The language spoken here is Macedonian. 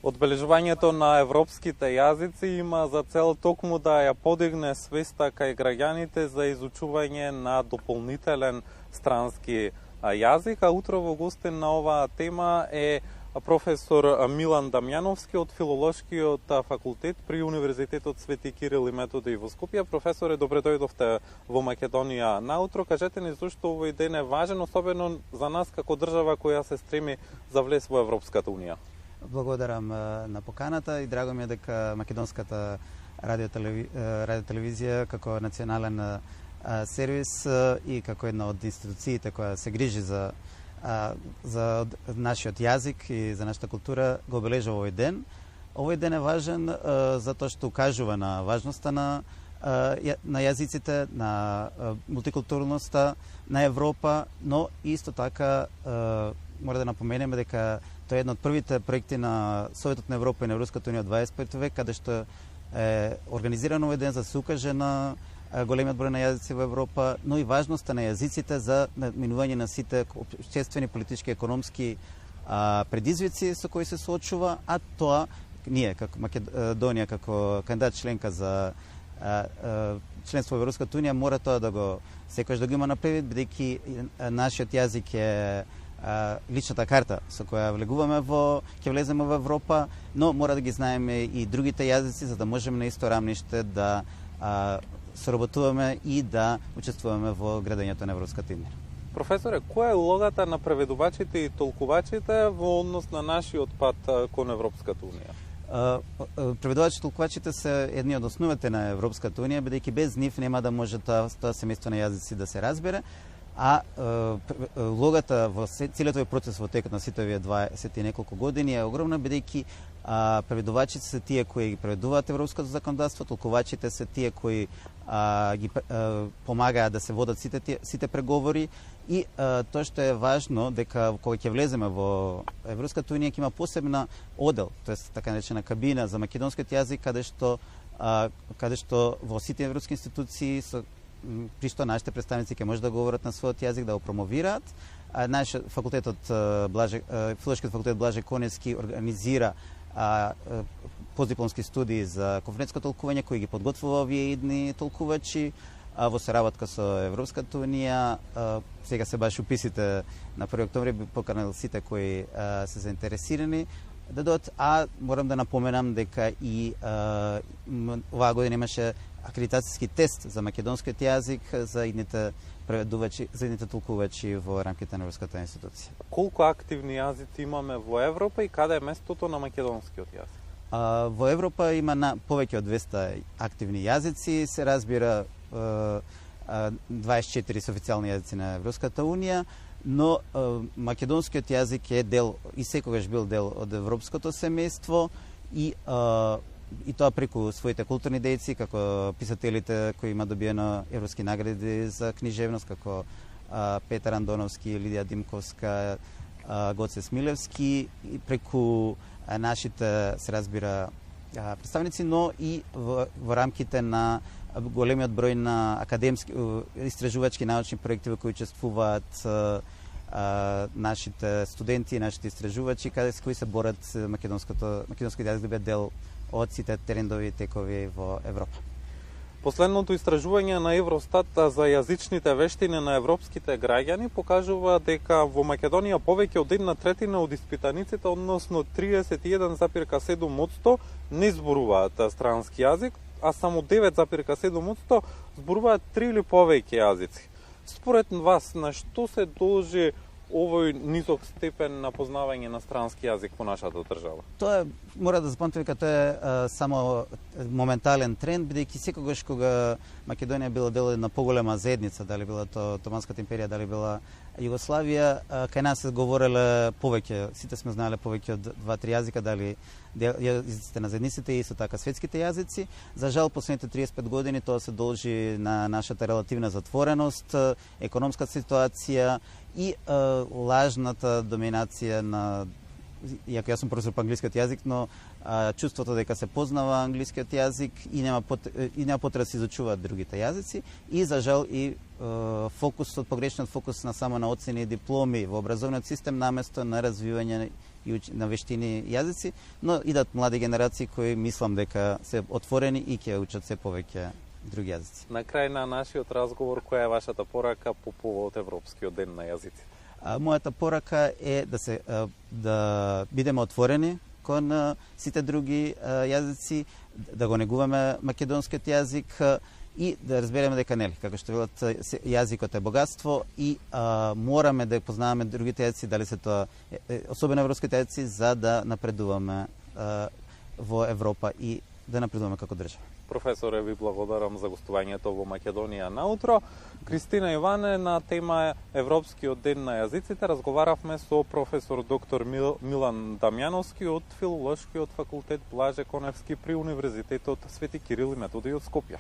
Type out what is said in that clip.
Одбележувањето на европските јазици има за цел токму да ја подигне свеста кај граѓаните за изучување на дополнителен странски јазик, а утрово гостин на оваа тема е професор Милан Дамјановски од Филолошкиот факултет при Универзитетот Свети Кирил и Методи во Скопје. Професоре, добре дојдовте во Македонија наутро. Кажете ни зошто овој ден е важен, особено за нас како држава која се стреми за влез во Европската унија. Благодарам на поканата и драго ми е дека македонската радиотелевизија како национален сервис и како една од институциите која се грижи за нашиот јазик и за нашата култура го обележува овој ден. Овој ден е важен затоа што укажува на важноста на јазиците, на мултикултурноста на Европа, но исто така мора да напоменеме дека тоа е една од првите проекти на Советот на Европа и на Европската унија од 21 век, каде што е организиран овој ден за да се укаже на големиот број на јазици во Европа, но и важноста на јазиците за минување на сите обществени, политички, економски предизвици со кои се соочува, а тоа ние како Македонија како кандидат членка за членство во Европската унија мора тоа да го секогаш да го има на предвид, бидејќи нашиот јазик е личната карта со која ќе влеземе во Европа, но мора да ги знаеме и другите јазици за да можеме на исто рамниште да соработуваме и да учествуваме во градењето на Европската унија. Професоре, која е улогата на преведувачите и толкувачите во однос на нашиот пат кон Европската унија? Преведувачите и толкувачите се едни од основите на Европската унија, бидејќи без нив нема да може тоа семејство на јазици да се разбере, а улогата во целиот овој процес во текот на сите овие 20 и неколку години е огромна, бидејќи преведувачите се тие кои ги преведуваат европското законодавство, толкувачите се тие кои ги помагаат да се водат сите преговори и тоа што е важно дека кога ќе влеземе во Европската унија ќе има посебна одел, тоест така наречена кабина за македонскиот јазик, каде што во сите европски институции при што нашите представници ќе може да говорат на својот јазик, да го промовираат. Нашиот Филолошкиот факултет Блаже Коневски организира постдипломски студии за конференциско толкување кои ги подготвува овие идни толкувачи во соработка со Европската унија. Сега се баш уписите на 1 октомври би поканал сите кои се заинтересирани да дојдат, а морам да напоменам дека и оваа година имаше акредитацијски тест за македонскиот јазик за идните преведувачи, за идните толкувачи во рамките на Европската институција. Колку активни јазици имаме во Европа и каде е местото на македонскиот јазик? Во Европа има повеќе од 200 активни јазици, се разбира 24 се официјални јазици на Европската унија, но македонскиот јазик е дел и секогаш бил дел од европското семејство и тоа преку своите културни дејци, како писателите кои има добиено европски награди за книжевност, како Петар Андоновски, Лидија Димковска, Гоце Смилевски, и преку нашите, се разбира, представници, но и во рамките на големиот број на академски, истражувачки научни проекти во кои учествуваат нашите студенти, нашите истражувачи, с кои се борат македонскиот јазик да биде дел од сите трендови текови во Европа. Последното истражување на Евростат за јазичните вештини на европските граѓани покажува дека во Македонија повеќе од 1/3 од испитаниците, односно 31,7%, не зборуваат странски јазик, а само 9,7% зборуваат 3 или повеќе јазици. Според вас, на што се должи овој низок степен на познавање на странски јазик во нашата држава? Тоа мора да запомнете дека тоа е само моментален тренд, бидејќи секогаш кога Македонија била дел на поголема заедница, дали била тоа Отоманската империја, дали била Југославија, кај нас се говореле повеќе, сите сме знаеле повеќе од 2-3 јазика, дали јазиците на заедниците и исто така светските јазици. За жал, последните 35 години тоа се должи на нашата релативна затвореност, економска ситуација и лажната доминација на, иако јас сум професор по англискиот јазик, но чувството дека се познава англискиот јазик и нема потреба да се изучуваат другите јазици и за жал и погрешниот фокус на само на оцени и дипломи во образовниот систем наместо на развивање и на вештини јазици, но идат млади генерации кои мислам дека се отворени и ќе учат се повеќе други јазици. На крај на нашиот разговор, која е вашата порака по повод Европскиот ден на јазиците? Мојата порака е да бидеме отворени кон сите други јазици, да го негуваме македонскиот јазик и да разбереме дека нели, како што велат, јазикот е богатство и мораме да познаваме другите јазици, дали се тоа особено европските јазици, за да напредуваме во Европа и да напредуваме како држава. Професоре, ви благодарам за гостувањето во Македонија наутро. Кристина Иване, на тема Европскиот ден на јазиците разговаравме со професор доктор Милан Дамјановски од Филолошкиот факултет Блаже Коневски при Универзитетот Свети Кирил и Методиј од Скопје.